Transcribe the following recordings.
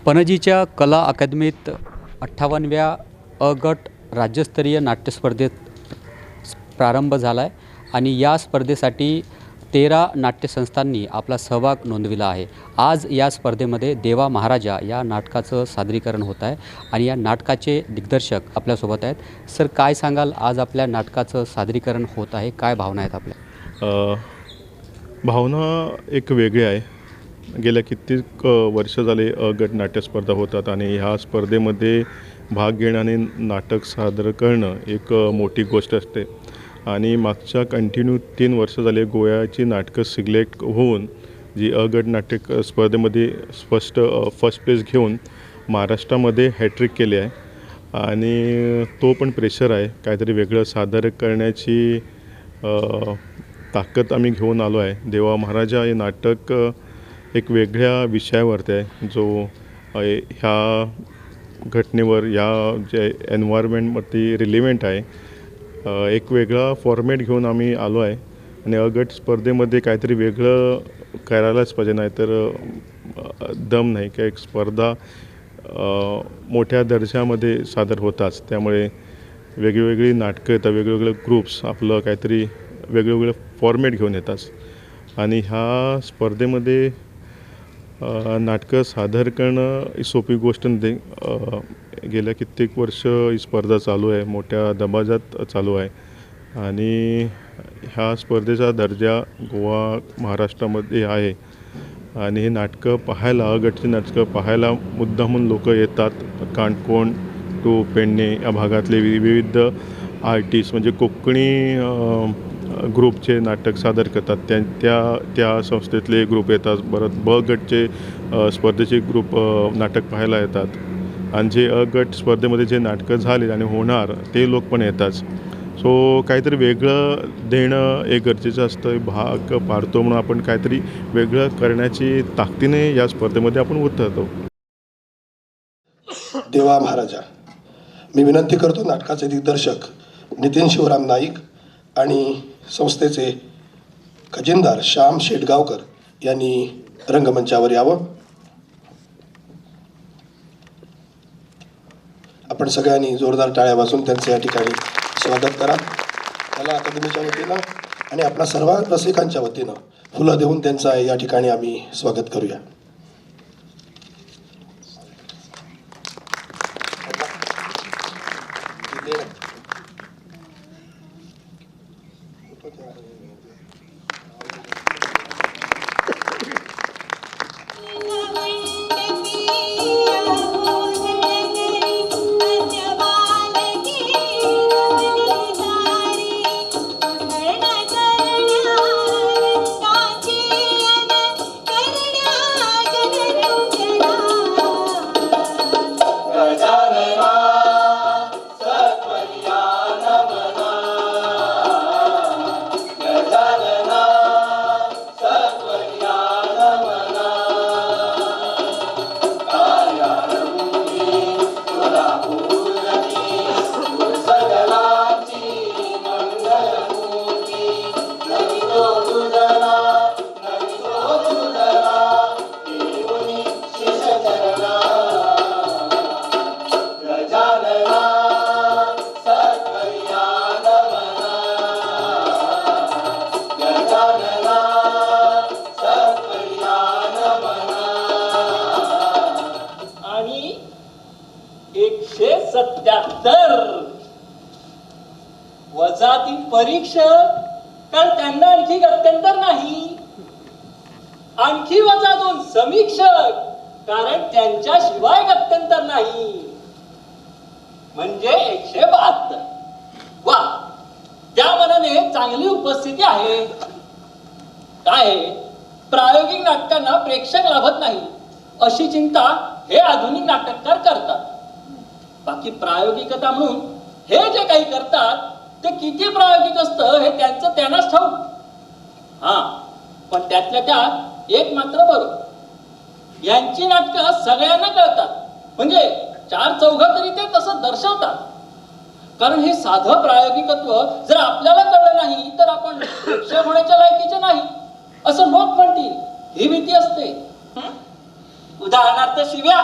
पणजीच्या कला अकादमीत 58व्या अ गट राज्यस्तरीय नाट्यस्पर्धेत प्रारंभ झाला आहे आणि या स्पर्धेसाठी 13 नाट्यसंस्थांनी आपला सहभाग नोंदविला आहे. आज या स्पर्धेमध्ये देवा महाराजा या नाटकाचं सादरीकरण होत आहे आणि या नाटकाचे दिग्दर्शक आपल्यासोबत आहेत. सर, काय सांगाल, आज आपल्या नाटकाचं सादरीकरण होत आहे, काय भावना आहेत आपल्या? भावना एक वेगळी आहे. गेल्या कित्येक वर्ष झाले अ गट नाट्यस्पर्धा होतात आणि ह्या स्पर्धेमध्ये भाग घेणं आणि नाटक सादर करणं एक मोठी गोष्ट असते. आणि मागच्या कंटिन्यू 3 वर्ष झाले गोव्याची नाटकं सिलेक्ट होऊन जी अ गट नाटक स्पर्धेमध्ये फर्स्ट प्लेस घेऊन महाराष्ट्रामध्ये हॅट्रिक केली आहे. आणि तो पण प्रेशर आहे, काहीतरी वेगळं सादर करण्याची ताकद आम्ही घेऊन आलो आहे. देवा महाराजा हे नाटक एक वेगळ्या विषयावरती आहे, जो ह्या घटनेवर, या जे एन्व्हायरमेंटवरती रिलेव्हंट आहे. एक वेगळा फॉर्मॅट घेऊन आम्ही आलो आहे आणि अ गट स्पर्धेमध्ये काहीतरी वेगळं करायलाच पाहिजे, नाही तर दम नाही की एक स्पर्धा मोठ्या दर्जामध्ये सादर होताच. त्यामुळे वेगवेगळी नाटकं येतात, वेगवेगळे ग्रुप्स आपलं काहीतरी वेगवेगळे फॉर्मॅट घेऊन येतात आणि ह्या स्पर्धेमध्ये नाटकं सादर करणं ही सोपी गोष्ट नाही. गेल्या कित्येक वर्ष ही स्पर्धा चालू आहे, मोठ्या दबाजात चालू आहे आणि ह्या स्पर्धेचा दर्जा गोवा महाराष्ट्रामध्ये आहे. आणि हे नाटकं पाहायला, अ गटची नाटकं पाहायला मुद्दामून लोक येतात. काणकोण टू पेडणे या भागातले विविध आर्टिस्ट, म्हणजे कोकणी ग्रुपचे नाटक सादर करतात. त्या संस्थेतले ग्रुप येतात. परत ब गटचे स्पर्धेचे ग्रुप नाटक पाहायला येतात आणि जे अ गट स्पर्धेमध्ये जे नाटकं झाले आणि होणार ते लोक पण येतात. सो काहीतरी वेगळं देणं हे गरजेचं असतं. भाग पाडतो म्हणून आपण काहीतरी वेगळं करण्याची ताकदीने या स्पर्धेमध्ये आपण उतरतो. देवा महाराजा, मी विनंती करतो नाटकाचे दिग्दर्शक नितीन शिवराम नाईक आणि संस्थेचे खजिनदार श्याम शेटगावकर यांनी रंगमंचावर यावं. आपण सगळ्यांनी जोरदार टाळ्या वाजवून त्यांचे या ठिकाणी स्वागत करा. कला अकादमीच्या वतीनं आणि आपल्या सर्व रसिकांच्या वतीनं फुलं देऊन त्यांचं या ठिकाणी आम्ही स्वागत करूया. वजातील परीक्षक, कारण त्यांना आणखी गत्यंतर नाही. आणखी वजा 2 समीक्षक, कारण त्यांच्याशिवाय गत्यंतर नाही. म्हणजे 172. वा, त्या मनाने चांगली उपस्थिती आहे. काय, प्रायोगिक नाटकांना प्रेक्षक लाभत नाही अशी चिंता हे आधुनिक नाटककार करतात. बाकी प्रायोगिकता म्हणून हे जे काही करतात ते किती प्रायोगिक असतं हे त्यांनाच ठाऊक. पण त्यातल्या त्यात एक मात्र बरोबर, यांची नाटकं सगळ्यांना कळतात. म्हणजे 4-4 तरी ते तसं दर्शवतात. कारण हे साधं प्रायोगिकत्व जर आपल्याला कळलं नाही तर आपण प्रेक्षक होण्याच्या लायकीचे नाही असं लोक म्हणतील, ही भीती असते. उदाहरणार्थ शिव्या,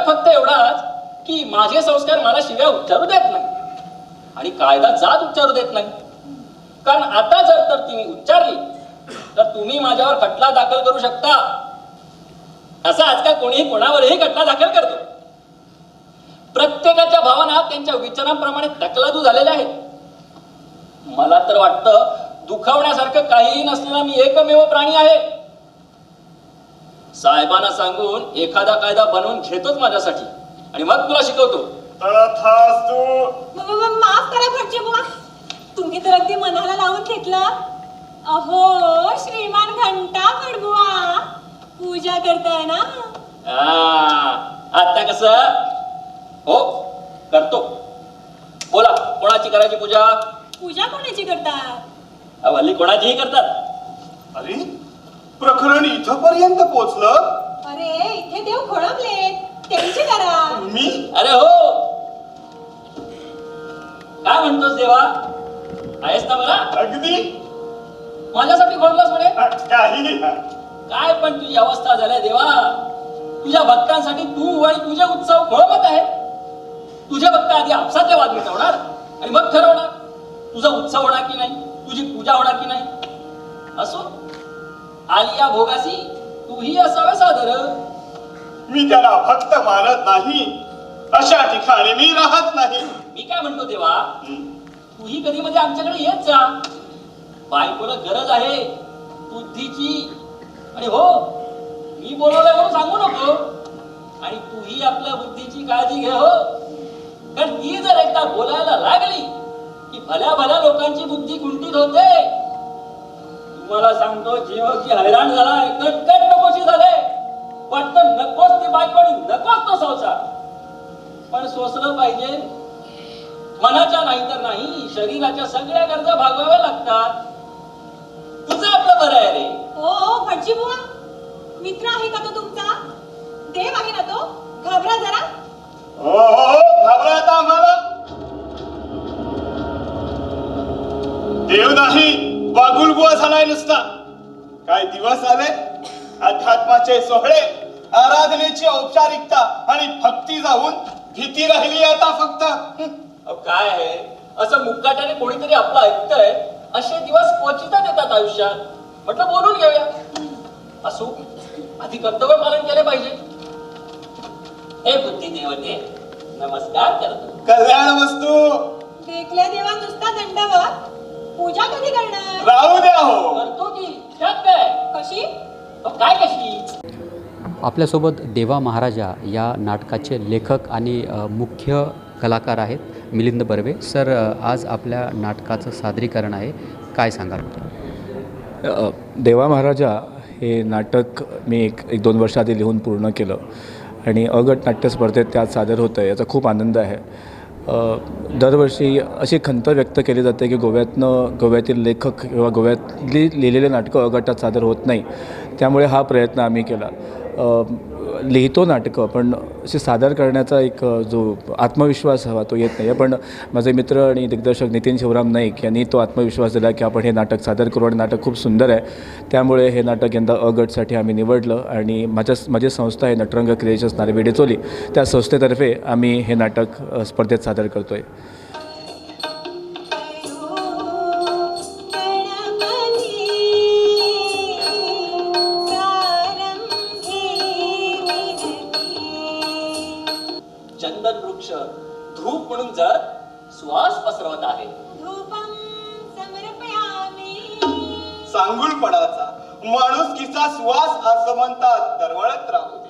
फक्त एवढाच की माझे संस्कार मला शिव्या उच्चारू देत नाही आणि कायदा जात उच्चारू देत नाही. कारण आता जर तर ती उच्चारली तर तुम्ही माझ्यावर खटला दाखल करू शकता. असं आजकाल कोणीही कोणावरही खटला दाखल करतो. प्रत्येकाच्या भावना त्यांच्या विचारांप्रमाणे तकलादू झालेल्या आहेत. मला तर वाटतं दुखावण्यासारखं काहीही नसलेला मी एकमेव प्राणी आहे. साहेबांना सांगून एखादा कायदा बनवून घेतोच माझ्यासाठी आणि मग तुला शिकवतो. माफ करा भटजी बुवा, तुम्ही तर अगदी मनाला लावून घेतलं. अहो श्रीमान घंटा बुवा, पूजा करताय ना? आता कसं हो करतो. बोला कोणाची करायची पूजा? पूजा कोणाची करतात? हल्ली कोणाचीही करतात. अरे प्रकरण इथपर्यंत पोहोचलं. अरे इथे देव खोळंबले, त्यांची करा. मी अरे हो, काय म्हणतोस देवा? आहेस ना बरा? अगदी माझ्यासाठी खोडलास म्हणे? काही काय पण तुझी अवस्था झाल्या देवा. तुझ्या भक्तांसाठी तू आणि तुझे उत्सव खोळंबत आहेत. तुझे भक्त आधी आपसातले वाद मिटवणार आणि मग ठरवणार तुझा उत्सव होणार की नाही, तुझी पूजा होणार की नाही. असो, आली या भोगासी तूही असावे सादर. मी त्याला भक्त मानत नाही, अशा ठिकाणी मी राहत नाही. मी काय म्हणतो देवा, तूही कधी मध्ये आमच्याकडे येत जा. बायकोला गरज आहे बुद्धीची. आणि हो, मी बोलवलंय म्हणून सांगू नको. आणि तूही आपल्या बुद्धीची काळजी घे हो. कारण ती जर एकदा बोलायला लागली की भल्या भल्या लोकांची बुद्धी कुंठित होते. तुम्हाला सांगतो, जीवकी हैराण झालाय, कटकट नकोशी झाले. वाटतं नकोच ती बायको आणि नकोच तो संसार. पण सोसलं पाहिजे. मनाच्या नाही तर नाही, शरीराच्या सगळ्या गरजा भागवाव्या लागतात. तुझं आपलं बरं आहे रे. ओ भटजी बुवा, मित्र आहे का तो तुमचा? देव आहे ना तो? घाबरा जरा. हो घाबरत आम्हाला देव नाही, बागुलबुवा झालाय नुसता. काय दिवस आले, अध्यात्माचे सोहळे, आराधनेची औपचारिकता आणि भक्ती जाऊन भीती राहिली आता फक्त. काय आहे, असं मुक्काट्याने कोणीतरी आपलं ऐकतंय असे दिवस क्वचितच येतात आयुष्यात. म्हटलं बोलून घेऊया. असो, आधी कर्तव्य पालन केले पाहिजे. हे बुद्धी देवते, नमस्कार करतो. कल्याण वस्तू देखल्या देवा नुसता दंडवत, पूजा कधी करणार? राहू द्या हो. करतो की, त्यात काय? कशी? काय कशी? आपल्यासोबत देवा महाराजा या नाटकाचे लेखक आणि मुख्य कलाकार आहेत मिलिंद बर्वे. सर, आज आपल्या नाटकाचं सादरीकरण आहे, काय सांगाल? देवा महाराजा हे नाटक मी एक दोन वर्ष आधी लिहून पूर्ण केलं आणि अगट नाट्य स्पर्धेत त्यात सादर होतं आहे, याचा खूप आनंद आहे. दरवर्षी अशी खंत व्यक्त केली जाते की गोव्यातील लेखक किंवा गोव्यातली लिहिलेले नाटकं अगटात सादर होत नाही. त्यामुळे हा प्रयत्न आम्ही केला. लिहितो नाटकं, पण असे सादर करण्याचा एक जो आत्मविश्वास हवा तो येत नाही आहे. पण माझे मित्र आणि दिग्दर्शक नितीन शिवराम नाईक यांनी तो आत्मविश्वास दिला की आपण हे नाटक सादर करू आणि नाटक खूप सुंदर आहे. त्यामुळे हे नाटक यंदा अगटसाठी आम्ही निवडलं आणि माझी संस्था आहे नटरंग क्रिएशन्स नार्वेडेचोली, त्या संस्थेतर्फे आम्ही हे नाटक स्पर्धेत सादर करतो आहे. चंदन वृक्ष धूप म्हणून जर सुवास पसरवत आहे. धूपम समर्पयामि. सांगुलपणाचा माणुसकीचा सुवास असं म्हणतात, दरवळत राहू दे.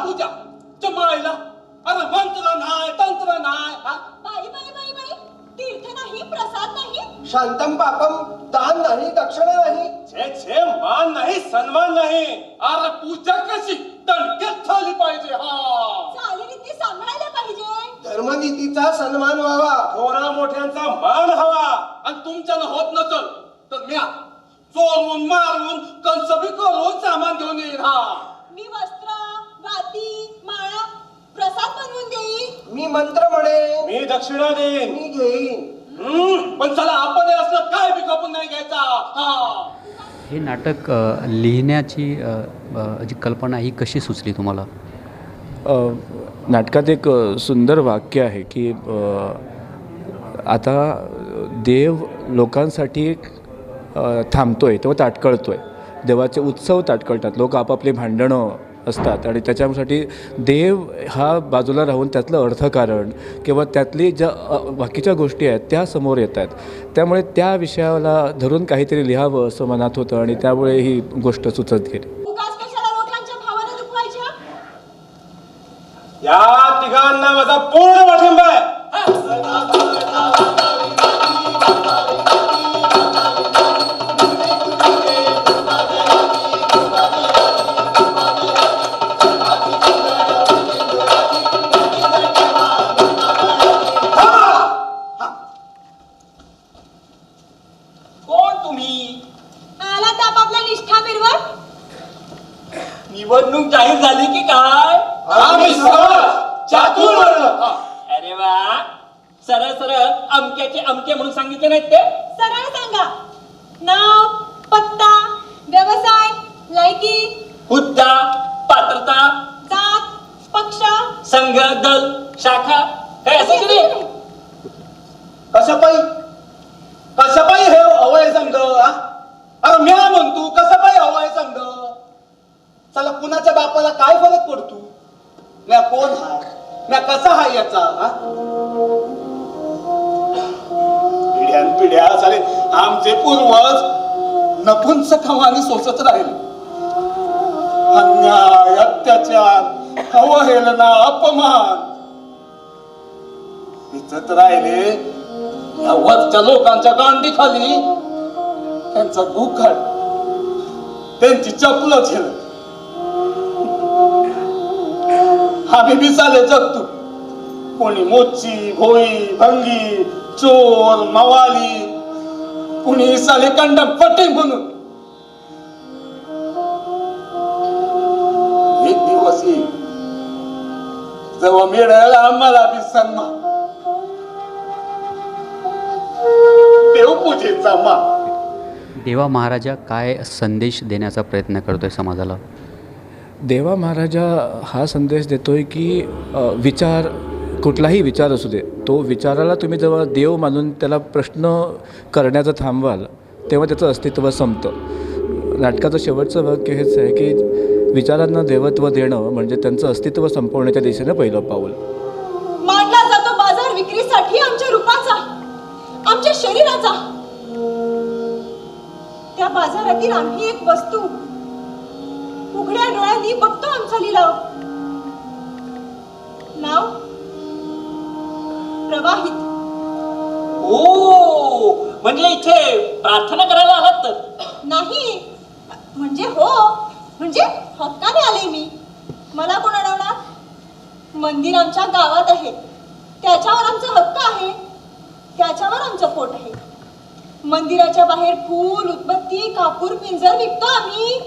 पूजा जमायला. अरे मंत्र नाही, तंत्र नाही. बाई बाई बाई बाई, तीर्थ नाही, प्रसाद नाही. शांतम पापम, दान नाही, दक्षिणा नाही. छे मान नाही, सन्मान नाही. अरे पूजा कशी दणक्यात झाली पाहिजे. चालीरीती सांभाळायला पाहिजे. धर्मनीतीचा सन्मान व्हावा. थोरा मोठ्यांचा मान हवा. आणि तुमच्यानं होत नसल तर म्या चोरून मारून कंस बी करून सामान घेऊन येईन. मी वस्त्र, वाती, माळा प्रसाद बनवून देईन. मी मंत्र म्हणेन. मी दक्षिणा देईन. मी घेईन. पण चला आपण हे असलं काय बी कापून नाही घ्यायचा. हा. हे नाटक लिहिण्याची जी कल्पना ही कशी सुचली तुम्हाला? नाटकात एक सुंदर वाक्य आहे की आता देव लोकांसाठी थांबतोय तेव्हा ताटकळतोय. देवाचे उत्सव ताटकळतात, लोक आपापली भांडणं असतात आणि त्याच्यासाठी देव हा बाजूला राहून त्यातलं अर्थकारण किंवा त्यातली ज्या बाकीच्या गोष्टी आहेत त्या समोर येत आहेत. त्यामुळे त्या विषयाला धरून काहीतरी लिहावं असं मनात होतं आणि त्यामुळे ही गोष्ट सुचत गेली. उगाच कशाला लोकांच्या भावना दुखवायच्या. या तिघांना माझा पूर्ण पाठिंबा आहे. कोण तुम्ही? आला तर आपापल्या निष्ठा मिरवत. निवडणूक जाहीर झाली की काय? आम्ही समाज चातुर्वर्ण. अरे वा, सरळ सरळ अमक्याचे अमके म्हणून सांगितले नाहीत ते? सरळ सांगा. नाव, पत्ता, व्यवसाय, लायकी, हुद्दा, पात्रता, जात, पक्ष, संघ, दल, शाखा काय असं की नाही? कशापायी हे हवंय संघ. अरे म्या म्हणतो कशापायी हवंय संघ. चला कुणाच्या बापाला काय फरक पडतो. म्या कोण हाय, म्या कसा हाय याचा. पिढ्यान पिढ्या झाले आमचे पूर्वज नपुंसकवाणी सोसत राहिले. अन्याय, अत्याचार, अवहेलना, अपमान इथत राहिले. या वरच्या लोकांच्या गांडी खाली त्यांचा गुखाड, त्यांची चपल झेल. आम्ही बिचाले जगतो. कोणी मोची, भोई, भंगी, चोर, मवाली, कुणी साले कंडम पट्टी म्हणून. एक दिवस येईल जेव्हा मिळेल आम्हाला बी सन्मान, देवपूजेचा मान. देवा महाराजा काय संदेश देण्याचा प्रयत्न करतोय समाजाला? देवा महाराजा हा संदेश देतोय की विचार, कुठलाही विचार असू दे, तो विचाराला तुम्ही जेव्हा देव मानून त्याला प्रश्न करण्याचं थांबवाल तेव्हा त्याचं अस्तित्व संपतं. नाटकाचं शेवटचं वाक्य हेच आहे की विचारांना देवत्व देणं म्हणजे त्यांचं अस्तित्व संपवण्याच्या दिशेनं पहिलं पाऊल. मांडला जातो बाजार विक्रीसाठी आमच्या रूपाचा, आमच्या शरीराचा. त्या बाजारातील आम्ही एक वस्तू उघड्या डोळ्यांनी बघतो आमचा लिलाव. नाव प्रवाहित. ओ, म्हणजे इथे प्रार्थना करायला आलात तर? नाही म्हणजे हो, म्हणजे हक्काने आले मी. मला कोण अडवणार. मंदिर आमच्या गावात आहे, त्याच्यावर आमचा हक्क आहे, त्याच्यावर आमचं पोट आहे. मंदिराच्या बाहेर फूल, उदबत्ती, कापूर, पिंजर विकतो आम्ही.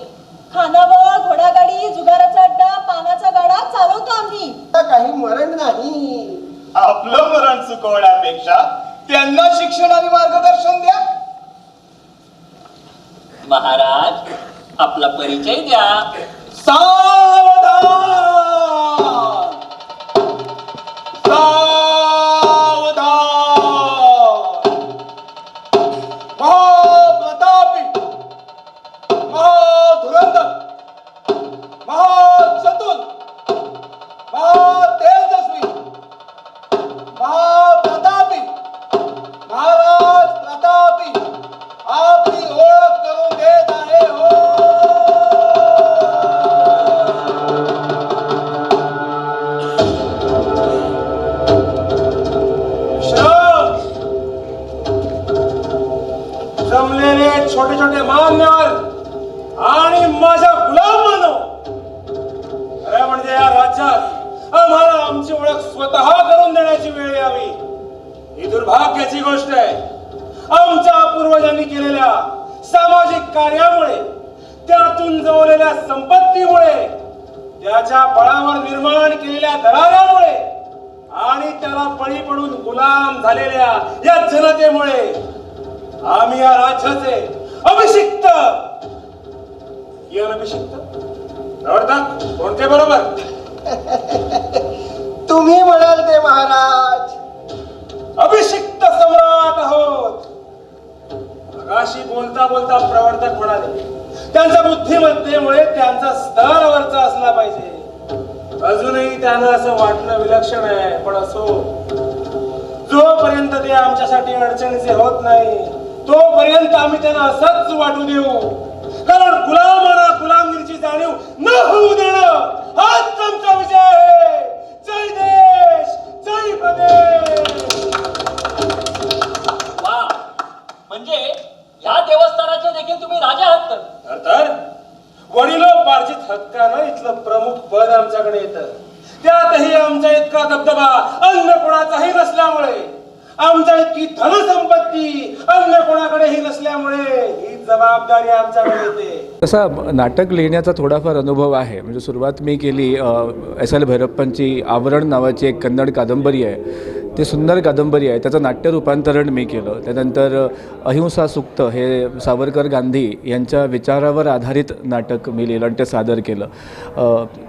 खानावळ, घोडागाडी, जुगाराचा अड्डा, पानाचा गाडा चालवतो आम्ही. काही मरण नाही. आपलं मरण चुकवण्यापेक्षा त्यांना शिक्षण आणि मार्गदर्शन द्या. महाराज, आपला परिचय द्या. सावधान, सावधान. महाप्रतापी, महाधुरंधर, महाचतुर, महातेजस्वी, महाप्रतापी, महाराज प्रतापी आपली ओळख करून देत आहे. हो. जमलेले छोटे छोटे मान्यवर आणि माझ्या गुलाम बनव. अरे म्हणजे या राज्यात आम्हाला आमची ओळख स्वतः करून देण्याची वेळ यावी ही दुर्भाग्याची गोष्ट आहे. आमच्या पूर्वजांनी केलेल्या सामाजिक कार्यामुळे, त्यातून जवळलेल्या संपत्तीमुळे त्याच्या बळावर निर्माण केलेल्या दरारामुळे आणि त्याला बळी पडून गुलाम झालेल्या या जनतेमुळे आम्ही या राज्याचे अभिषिक्त अनभिषिक्त आवडतात कोणते बरोबर तुम्ही म्हणाल ते महाराज. अभिषिक्त सम्राट आहोत. मगाशी बोलता बोलता प्रवर्तक म्हणाले त्यांच्या बुद्धिमत्तेमुळे त्यांचा स्तर वरचा असला पाहिजे. अजूनही त्यांना असं वाटणं विलक्षण आहे. पण असो, जोपर्यंत ते आमच्यासाठी अडचणीचे होत नाही तोपर्यंत आम्ही त्यांना असंच वाटू देऊ. कारण गुलामांना गुलामगिरीची जाणीव न होऊ देणं हाच आमचा विजय आहे. जय देश, जय प्रदेश. वा, म्हणजे या देवस्थानाचे देखील तुम्ही राजा आहात तर वडिलोपार्जित हक्कानं इथलं प्रमुख पद आमच्याकडे येतं. त्यातही आमच्या इतका दबदबा अन्य कोणाचाही नसल्यामुळे, आमच्या इतकी धनसंपत्ती अन्य कोणाकडेही नसल्यामुळे ही जबाबदारी आमच्याकडे येते. तसा नाटक लिहिण्याचा थोडाफार अनुभव आहे. म्हणजे सुरुवात मी केली S.L. भैरप्पांची आवरण नावाची एक कन्नड कादंबरी आहे. ती सुंदर कादंबरी आहे. त्याचं नाट्य रूपांतरण मी केलं. त्यानंतर अहिंसा सुक्त हे सावरकर गांधी यांच्या विचारावर आधारित नाटक मी लिहिलं आणि ते सादर केलं.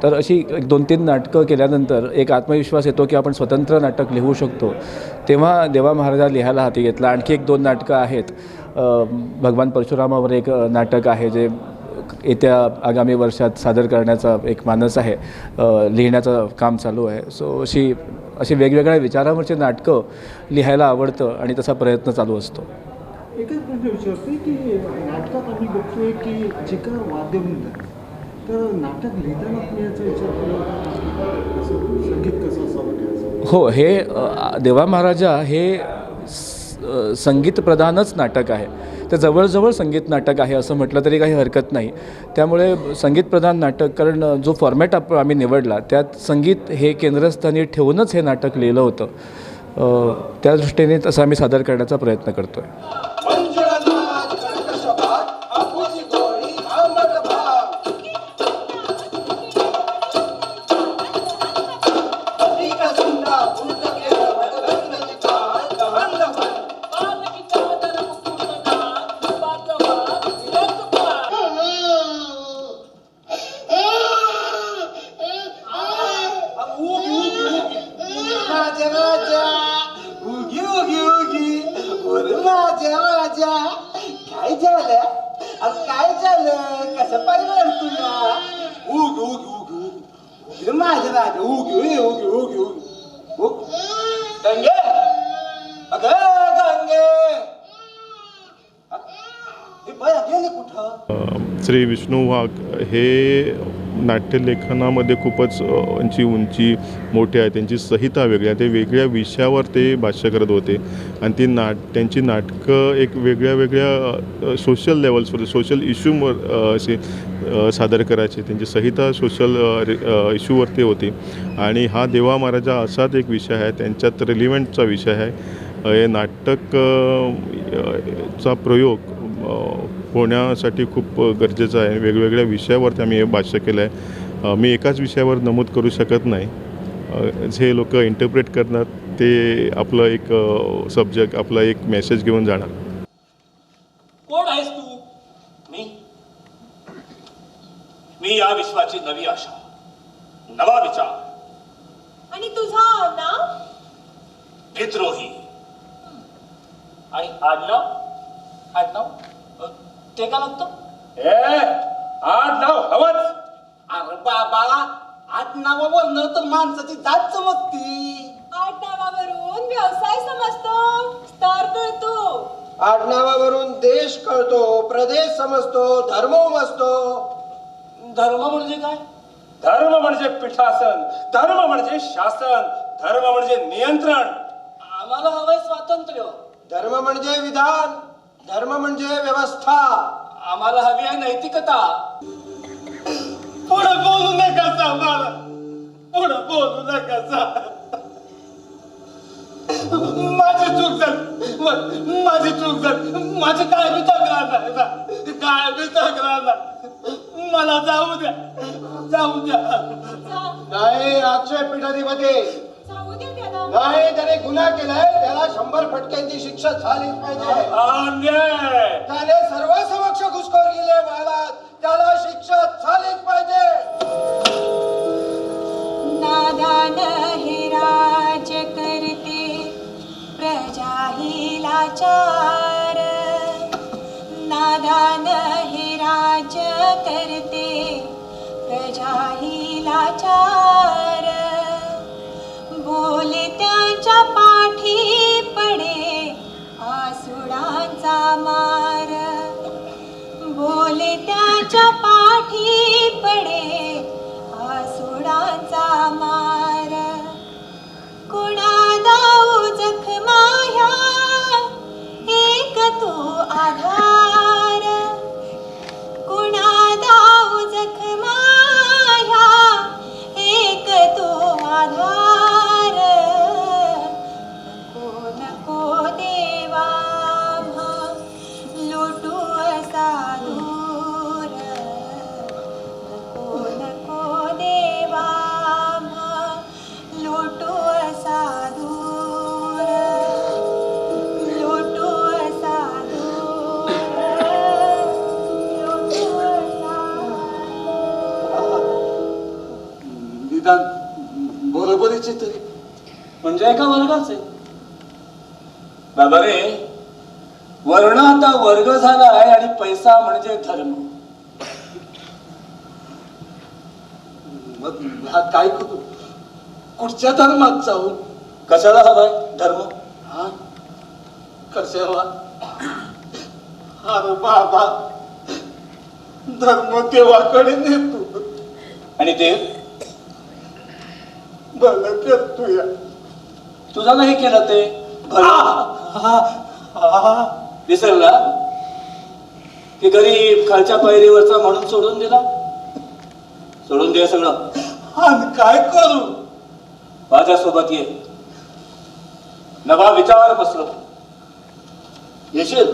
तर अशी 2-3 नाटकं केल्यानंतर एक आत्मविश्वास येतो की आपण स्वतंत्र नाटक लिहू शकतो. तेव्हा देवा महाराजा लिहायला हाती घेतला. आणखी 1-2 नाटकं आहेत. भगवान परशुरामावर एक नाटक आहे जे येत्या आगामी वर्षात सादर करण्याचा एक मानस आहे. लिहिण्याचं काम चालू आहे. सो अशी वेगवेगळ्या विचारावरची नाटकं लिहायला आवडतं आणि तसा प्रयत्न चालू असतो. एकच प्रश्न विचारतोय की नाटकात आम्ही बघतोय की जे का वाद्यवृंद आहे, तर नाटक लिहिताना तुम्ही याचा विचार केला संगीत कसं असावं त्याचं? हो, हे देवा महाराजा हे संगीत प्रधानच नाटक आहे. ते जवळजवळ संगीत नाटक आहे असं म्हटलं तरी काही हरकत नाही. त्यामुळे संगीत प्रधान नाटक, कारण जो फॉर्मॅट आम्ही निवडला त्यात संगीत हे केंद्रस्थानी ठेवूनच हे नाटक लिहिलं होतं. त्या दृष्टीने तसं आम्ही सादर करण्याचा प्रयत्न करतो आहे. काय झालं? कसं पाहिलं तुला? उग उग उग उग माझं राजा उग उग उग उग उग गंगे, अगं गंगे, हे बया गेले कुठं? श्री विष्णू वाघ हे नाट्यलेखनामध्ये खूपच त्यांची उंची मोठी आहे. त्यांची संहिता वेगळी आहे. ते वेगळ्या विषयावर ते भाष्य करत होते आणि त्यांची नाटकं एक वेगळ्या सोशल लेवल्सवर, सोशल इश्यूवर असे सादर करायचे. त्यांची संहिता सोशल इश्यूवरती होती आणि हा देवा महाराजा असाच एक विषय आहे. त्यांच्यात रिलिव्हंटचा विषय आहे. हे नाटक चा प्रयोग होण्यासाठी खूप गरजेचं आहे. वेगवेगळ्या विषयावरती आम्ही हे भाष्य केलं आहे. मी एकाच विषयावर नमूद करू शकत नाही. जे लोक इंटरप्रेट करणार ते आपलं एक सब्जेक्ट, आपला एक मेसेज घेऊन जाणार. कोण आहेस तू? मी या विश्वाची नवी आशा, नवा विचार. आणि तुझं नाव? विद्रोही. आणि आडनाव? ते का लागतं? आडनाव हवंच. अरे बाबा, आडनावावरनं तर माणसाची जात चमकती. आडनावावरून व्यवसाय समजतो, स्तर कळतो. आडनावावरून देश कळतो, प्रदेश समजतो, धर्म उमजतो. धर्म म्हणजे काय? धर्म म्हणजे पीठासन, धर्म म्हणजे शासन, धर्म म्हणजे नियंत्रण. आम्हाला हवंय स्वातंत्र्य. धर्म म्हणजे विधान, धर्म म्हणजे व्यवस्था. आम्हाला हवी आहे नैतिकता. पुढे बोलू नका मला, पुढे बोलू नका. माझी चूक झाली, माझी चूक झाली. माझी काय बी तक्रार नाही, काय बी तक्रार नाही. मला जाऊ द्या, जाऊ द्या. नाही अक्षय पीठाधिपती, जाऊ दे त्याला. नाही त्याने गुन्हा केलाय, त्याला 100 फटक्यांची शिक्षा झालीच पाहिजे. अन्याय. त्याने सर्वांसमक्ष घुसखोर केले महाराज, त्याला शिक्षा झालीच पाहिजे. नादान हे राज करते प्रजा ही लाचार. नादान हे राज करते प्रजा ही लाचार. बोले त्यांच्या पाठी पडे आसुडांचा मार. बोले त्यांच्या पाठी पडे आसुडांचा मार. कुणा दाऊ जखमा ह्या एक तू आधार. कुणा दाऊ जखमा ह्या एक तू आधार. नको नको देवा म्हा लुटू असा दूर. नको नको देवा म्हा लुटू असा दूर. लुटू असा दूर. लुटू निदान बरोबरीचे तरी म्हणजे एका वर्गाचे. बाबा रे, वर्ण आता वर्ग झाला आहे आणि पैसा म्हणजे धर्म. मग हा काय करू? कुठच्या धर्मात जाऊ? कशाला हवाय धर्म? हा कशाला? अरे बाबा, धर्म देवाकडे नेतो आणि देव भलं करतोय. तुझा नाही केलं ते विसरला की गरीब खालच्या पायरीवरचा म्हणून सोडून दिला. सोडून दे सगळं आणि काय करू? माझ्यासोबत ये. नवा विचार बसलो. येशील?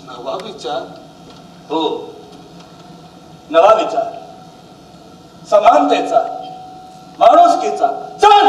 नवा विचार? हो, नवा विचार, समानतेचा, माणुसकीचा. चल.